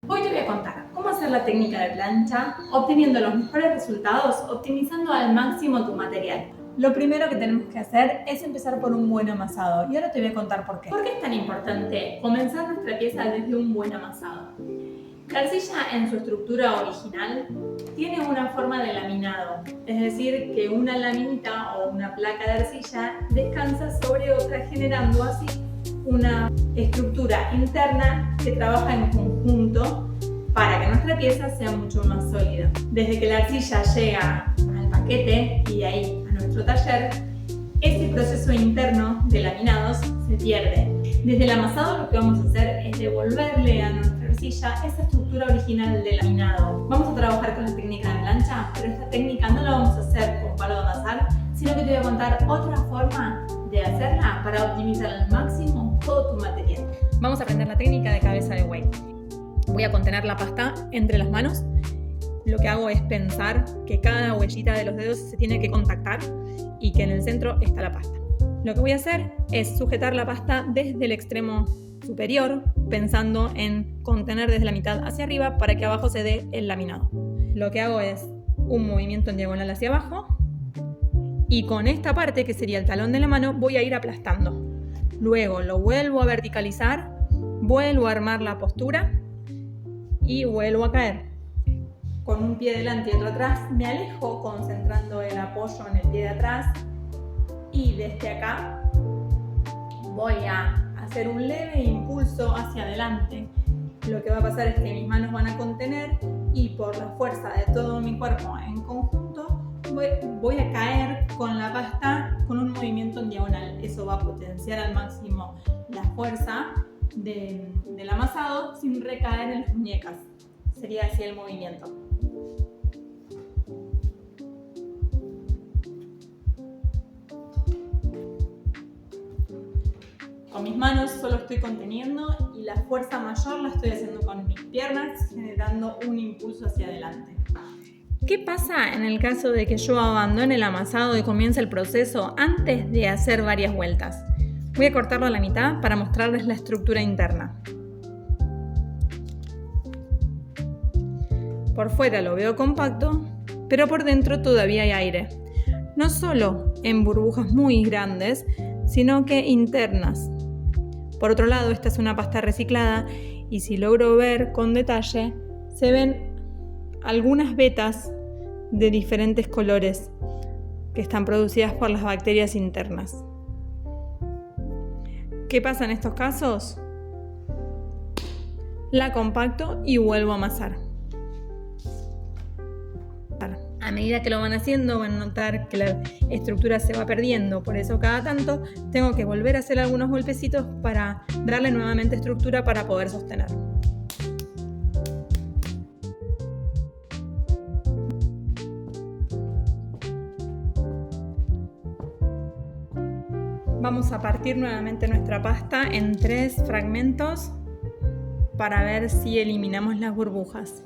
Hoy te voy a contar cómo hacer la técnica de plancha, obteniendo los mejores resultados, optimizando al máximo tu material. Lo primero que tenemos que hacer es empezar por un buen amasado y ahora te voy a contar por qué. ¿Por qué es tan importante comenzar nuestra pieza desde un buen amasado? La arcilla en su estructura original tiene una forma de laminado, es decir, que una laminita o una placa de arcilla descansa sobre otra, generando así una estructura interna que trabaja en conjunto para que nuestra pieza sea mucho más sólida. Desde que la arcilla llega al paquete y de ahí a nuestro taller, ese proceso interno de laminados se pierde. Desde el amasado lo que vamos a hacer es devolverle a nuestra arcilla esa estructura original de laminado. Vamos a trabajar con la técnica de plancha, pero esta técnica no la vamos a hacer con palo de amasar, sino que te voy a contar otra forma de hacerla para optimizar al máximo todo tu material. Vamos a aprender la técnica de cabeza de buey. Voy a contener la pasta entre las manos. Lo que hago es pensar que cada huellita de los dedos se tiene que contactar y que en el centro está la pasta. Lo que voy a hacer es sujetar la pasta desde el extremo superior, pensando en contener desde la mitad hacia arriba para que abajo se dé el laminado. Lo que hago es un movimiento en diagonal hacia abajo y con esta parte, que sería el talón de la mano, voy a ir aplastando. Luego lo vuelvo a verticalizar, vuelvo a armar la postura y vuelvo a caer. Con un pie delante y otro atrás, me alejo concentrando el apoyo en el pie de atrás y desde acá voy a hacer un leve impulso hacia adelante. Lo que va a pasar es que mis manos van a contener y por la fuerza de todo mi cuerpo en conjunto voy a caer con la pasta con un movimiento en diagonal. Eso va a potenciar al máximo la fuerza del amasado sin recaer en las muñecas. Sería así el movimiento. Con mis manos solo estoy conteniendo y la fuerza mayor la estoy haciendo con mis piernas, generando un impulso hacia adelante. ¿Qué pasa en el caso de que yo abandone el amasado y comience el proceso antes de hacer varias vueltas? Voy a cortarlo a la mitad para mostrarles la estructura interna. Por fuera lo veo compacto, pero por dentro todavía hay aire. No solo en burbujas muy grandes, sino que internas. Por otro lado, esta es una pasta reciclada y si logro ver con detalle, se ven algunas vetas de diferentes colores que están producidas por las bacterias internas. ¿Qué pasa en estos casos? La compacto y vuelvo a amasar. A medida que lo van haciendo van a notar que la estructura se va perdiendo, por eso cada tanto tengo que volver a hacer algunos golpecitos para darle nuevamente estructura para poder sostener. Vamos a partir nuevamente nuestra pasta en 3 fragmentos para ver si eliminamos las burbujas.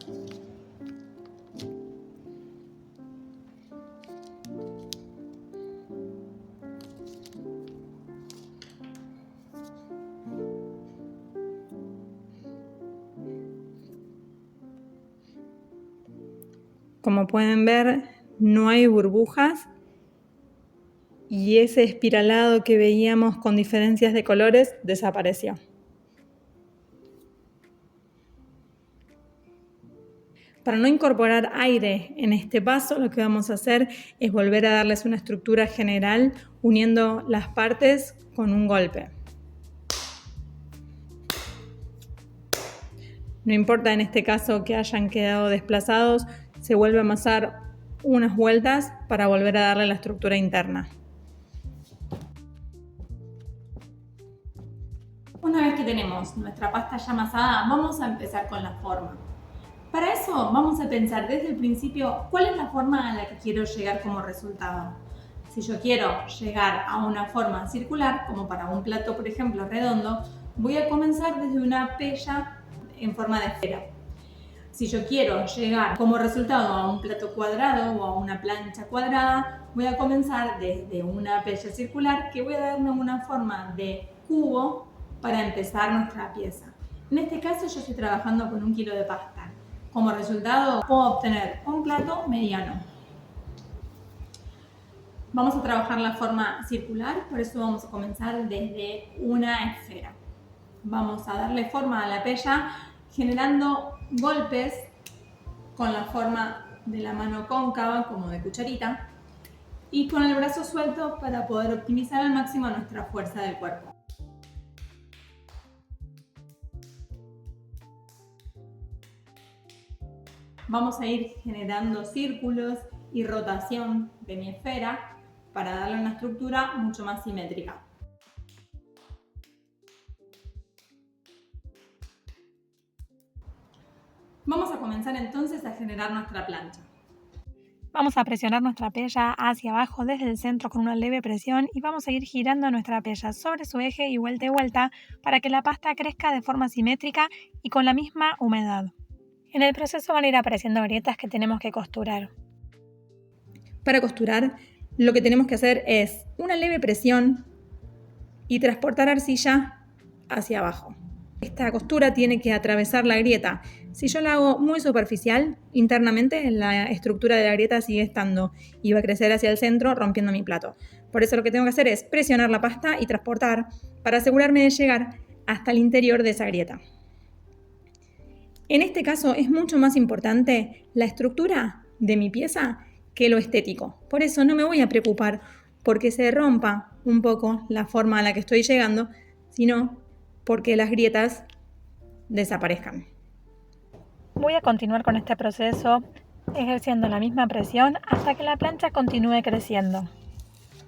Como pueden ver, no hay burbujas y ese espiralado que veíamos con diferencias de colores desapareció. Para no incorporar aire en este paso, lo que vamos a hacer es volver a darles una estructura general uniendo las partes con un golpe. No importa en este caso que hayan quedado desplazados, se vuelve a amasar unas vueltas para volver a darle la estructura interna. Una vez que tenemos nuestra pasta ya amasada, vamos a empezar con la forma. Para eso vamos a pensar desde el principio cuál es la forma a la que quiero llegar como resultado. Si yo quiero llegar a una forma circular, como para un plato por ejemplo redondo, voy a comenzar desde una pella en forma de esfera. Si yo quiero llegar como resultado a un plato cuadrado o a una plancha cuadrada, voy a comenzar desde una pella circular que voy a darle una forma de cubo para empezar nuestra pieza. En este caso yo estoy trabajando con 1 kilo de pasta. Como resultado puedo obtener un plato mediano. Vamos a trabajar la forma circular, por eso vamos a comenzar desde una esfera. Vamos a darle forma a la pella generando golpes con la forma de la mano cóncava como de cucharita y con el brazo suelto para poder optimizar al máximo nuestra fuerza del cuerpo. Vamos a ir generando círculos y rotación de mi esfera para darle una estructura mucho más simétrica. Vamos a comenzar entonces a generar nuestra plancha. Vamos a presionar nuestra pella hacia abajo desde el centro con una leve presión y vamos a ir girando nuestra pella sobre su eje y vuelta para que la pasta crezca de forma simétrica y con la misma humedad. En el proceso van a ir apareciendo grietas que tenemos que costurar. Para costurar, lo que tenemos que hacer es una leve presión y transportar arcilla hacia abajo. Esta costura tiene que atravesar la grieta. Si yo la hago muy superficial, internamente la estructura de la grieta sigue estando y va a crecer hacia el centro rompiendo mi plato. Por eso lo que tengo que hacer es presionar la pasta y transportar para asegurarme de llegar hasta el interior de esa grieta. En este caso es mucho más importante la estructura de mi pieza que lo estético. Por eso no me voy a preocupar porque se rompa un poco la forma a la que estoy llegando, sino porque las grietas desaparezcan. Voy a continuar con este proceso ejerciendo la misma presión hasta que la plancha continúe creciendo.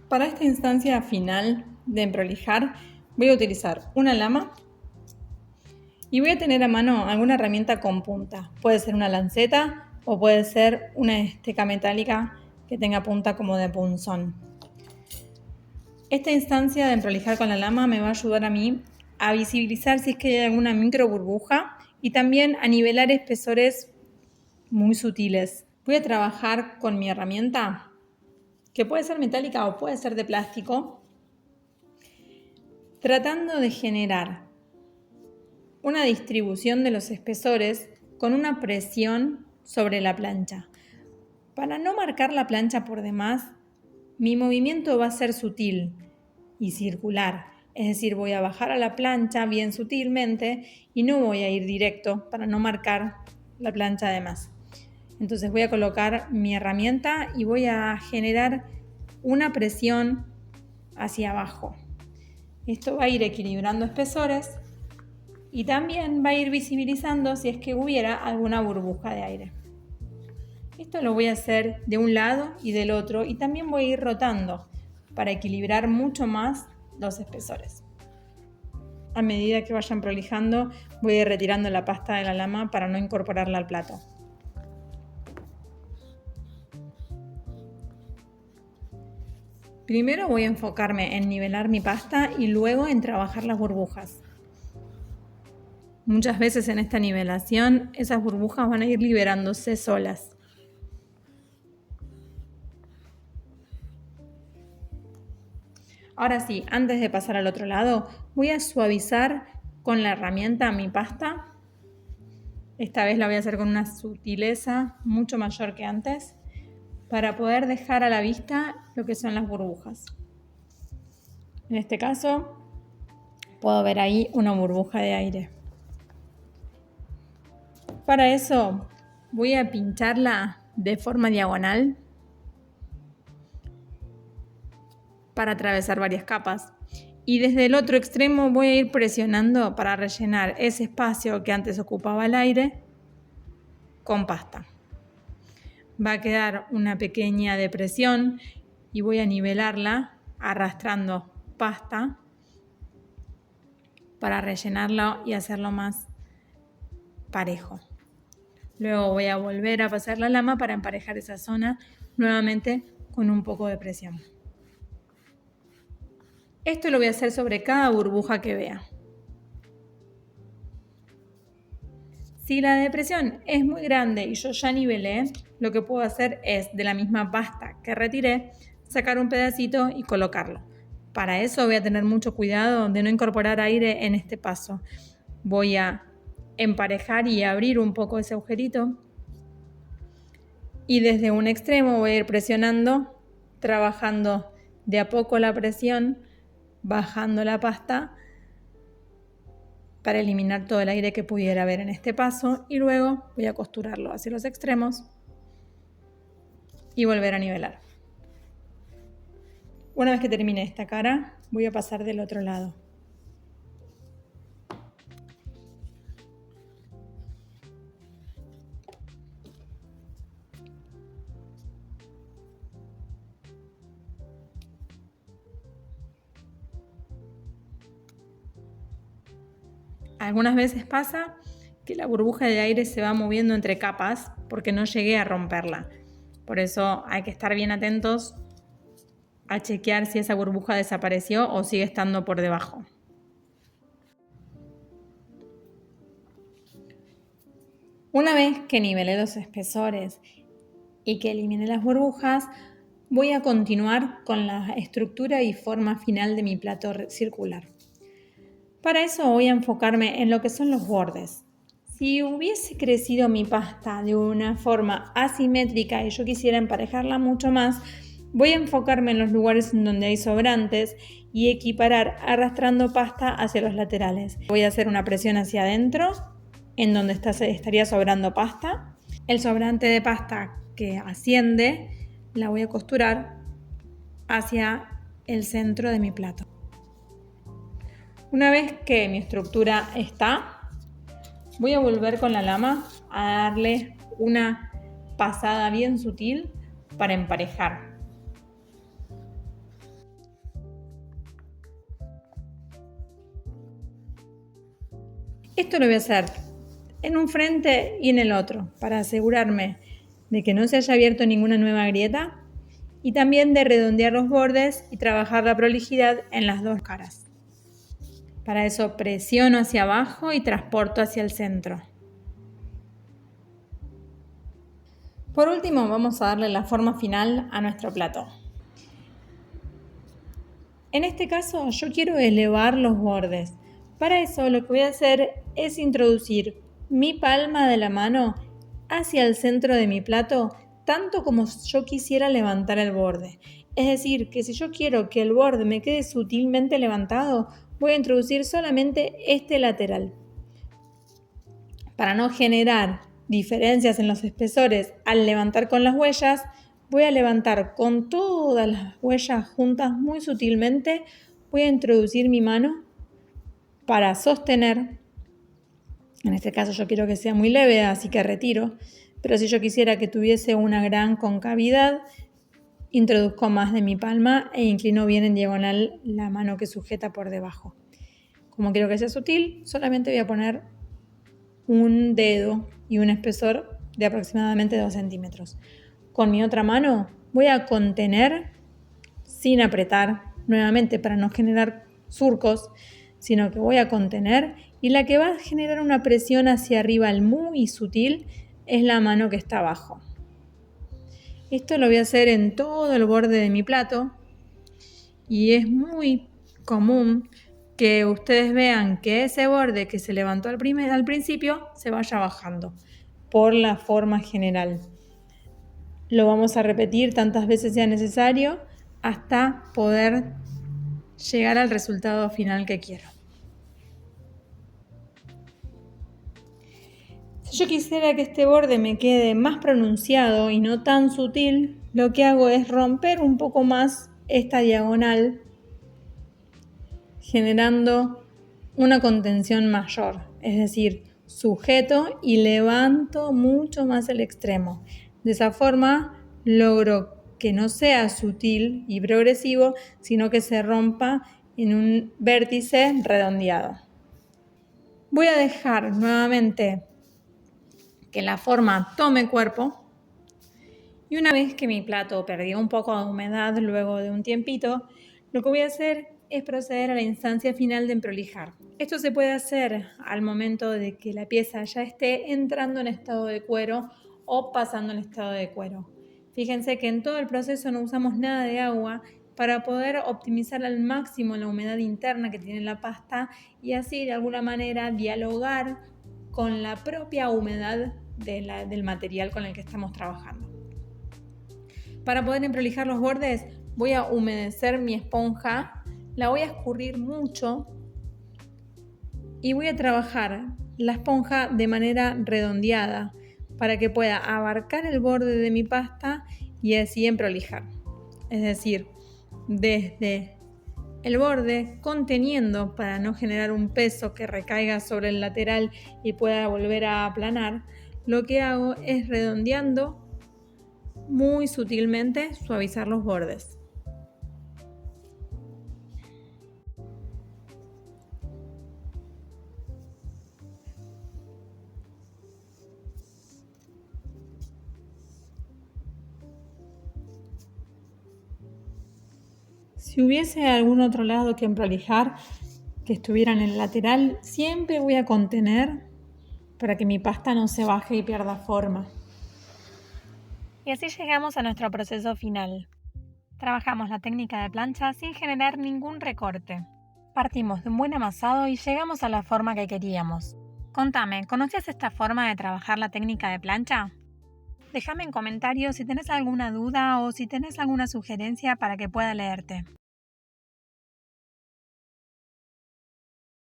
Para esta instancia final de emprolijar voy a utilizar una lama y voy a tener a mano alguna herramienta con punta. Puede ser una lanceta o puede ser una esteca metálica que tenga punta como de punzón. Esta instancia de emprolijar con la lama me va a ayudar a mí a visibilizar si es que hay alguna micro burbuja y también a nivelar espesores muy sutiles. Voy a trabajar con mi herramienta, que puede ser metálica o puede ser de plástico, tratando de generar una distribución de los espesores con una presión sobre la plancha. Para no marcar la plancha por demás, mi movimiento va a ser sutil y circular. Es decir, voy a bajar a la plancha bien sutilmente y no voy a ir directo para no marcar la plancha de más. Entonces voy a colocar mi herramienta y voy a generar una presión hacia abajo. Esto va a ir equilibrando espesores y también va a ir visibilizando si es que hubiera alguna burbuja de aire. Esto lo voy a hacer de un lado y del otro y también voy a ir rotando para equilibrar mucho más los espesores. A medida que vayan prolijando, voy a ir retirando la pasta de la lama para no incorporarla al plato. Primero voy a enfocarme en nivelar mi pasta y luego en trabajar las burbujas. Muchas veces en esta nivelación esas burbujas van a ir liberándose solas. Ahora sí, antes de pasar al otro lado, voy a suavizar con la herramienta mi pasta. Esta vez la voy a hacer con una sutileza mucho mayor que antes, para poder dejar a la vista lo que son las burbujas. En este caso, puedo ver ahí una burbuja de aire. Para eso, voy a pincharla de forma diagonal para atravesar varias capas. Y desde el otro extremo voy a ir presionando para rellenar ese espacio que antes ocupaba el aire con pasta. Va a quedar una pequeña depresión y voy a nivelarla arrastrando pasta para rellenarlo y hacerlo más parejo. Luego voy a volver a pasar la lama para emparejar esa zona nuevamente con un poco de presión. Esto lo voy a hacer sobre cada burbuja que vea. Si la depresión es muy grande y yo ya nivelé, lo que puedo hacer es, de la misma pasta que retiré, sacar un pedacito y colocarlo. Para eso voy a tener mucho cuidado de no incorporar aire en este paso. Voy a emparejar y abrir un poco ese agujerito. Y desde un extremo voy a ir presionando, trabajando de a poco la presión, bajando la pasta para eliminar todo el aire que pudiera haber en este paso y luego voy a costurarlo hacia los extremos y volver a nivelar. Una vez que termine esta cara, voy a pasar del otro lado. Algunas veces pasa que la burbuja de aire se va moviendo entre capas porque no llegué a romperla. Por eso hay que estar bien atentos a chequear si esa burbuja desapareció o sigue estando por debajo. Una vez que nivelé los espesores y que eliminé las burbujas, voy a continuar con la estructura y forma final de mi plato circular. Para eso voy a enfocarme en lo que son los bordes. Si hubiese crecido mi pasta de una forma asimétrica y yo quisiera emparejarla mucho más, voy a enfocarme en los lugares en donde hay sobrantes y equiparar arrastrando pasta hacia los laterales. Voy a hacer una presión hacia adentro, en donde estaría sobrando pasta. El sobrante de pasta que asciende la voy a costurar hacia el centro de mi plato. Una vez que mi estructura está, voy a volver con la lama a darle una pasada bien sutil para emparejar. Esto lo voy a hacer en un frente y en el otro para asegurarme de que no se haya abierto ninguna nueva grieta y también de redondear los bordes y trabajar la prolijidad en las dos caras. Para eso presiono hacia abajo y transporto hacia el centro. Por último, vamos a darle la forma final a nuestro plato. En este caso, yo quiero elevar los bordes. Para eso, lo que voy a hacer es introducir mi palma de la mano hacia el centro de mi plato, tanto como yo quisiera levantar el borde. Es decir, que si yo quiero que el borde me quede sutilmente levantado, voy a introducir solamente este lateral. Para no generar diferencias en los espesores al levantar con las huellas, voy a levantar con todas las huellas juntas muy sutilmente. Voy a introducir mi mano para sostener. En este caso yo quiero que sea muy leve, así que retiro. Pero si yo quisiera que tuviese una gran concavidad, introduzco más de mi palma e inclino bien en diagonal la mano que sujeta por debajo. Como quiero que sea sutil, solamente voy a poner un dedo y un espesor de aproximadamente 2 centímetros. Con mi otra mano voy a contener sin apretar, nuevamente para no generar surcos, sino que voy a contener y la que va a generar una presión hacia arriba muy sutil es la mano que está abajo. Esto lo voy a hacer en todo el borde de mi plato y es muy común que ustedes vean que ese borde que se levantó al principio se vaya bajando por la forma general. Lo vamos a repetir tantas veces sea necesario hasta poder llegar al resultado final que quiero. Si yo quisiera que este borde me quede más pronunciado y no tan sutil, lo que hago es romper un poco más esta diagonal, generando una contención mayor, es decir, sujeto y levanto mucho más el extremo. De esa forma logro que no sea sutil y progresivo, sino que se rompa en un vértice redondeado. Voy a dejar nuevamente que la forma tome cuerpo y una vez que mi plato perdió un poco de humedad luego de un tiempito, lo que voy a hacer es proceder a la instancia final de emprolijar. Esto se puede hacer al momento de que la pieza ya esté entrando en estado de cuero o pasando en estado de cuero. Fíjense que en todo el proceso no usamos nada de agua para poder optimizar al máximo la humedad interna que tiene la pasta y así de alguna manera dialogar con la propia humedad del material con el que estamos trabajando. Para poder emprolijar los bordes, voy a humedecer mi esponja, la voy a escurrir mucho y voy a trabajar la esponja de manera redondeada para que pueda abarcar el borde de mi pasta y así emprolijar. Es decir, desde el borde conteniendo para no generar un peso que recaiga sobre el lateral y pueda volver a aplanar, lo que hago es redondeando muy sutilmente suavizar los bordes. Si hubiese algún otro lado que emprolijar, que estuviera en el lateral, siempre voy a contener para que mi pasta no se baje y pierda forma. Y así llegamos a nuestro proceso final. Trabajamos la técnica de plancha sin generar ningún recorte. Partimos de un buen amasado y llegamos a la forma que queríamos. Contame, ¿conocías esta forma de trabajar la técnica de plancha? Déjame en comentarios si tenés alguna duda o si tenés alguna sugerencia para que pueda leerte.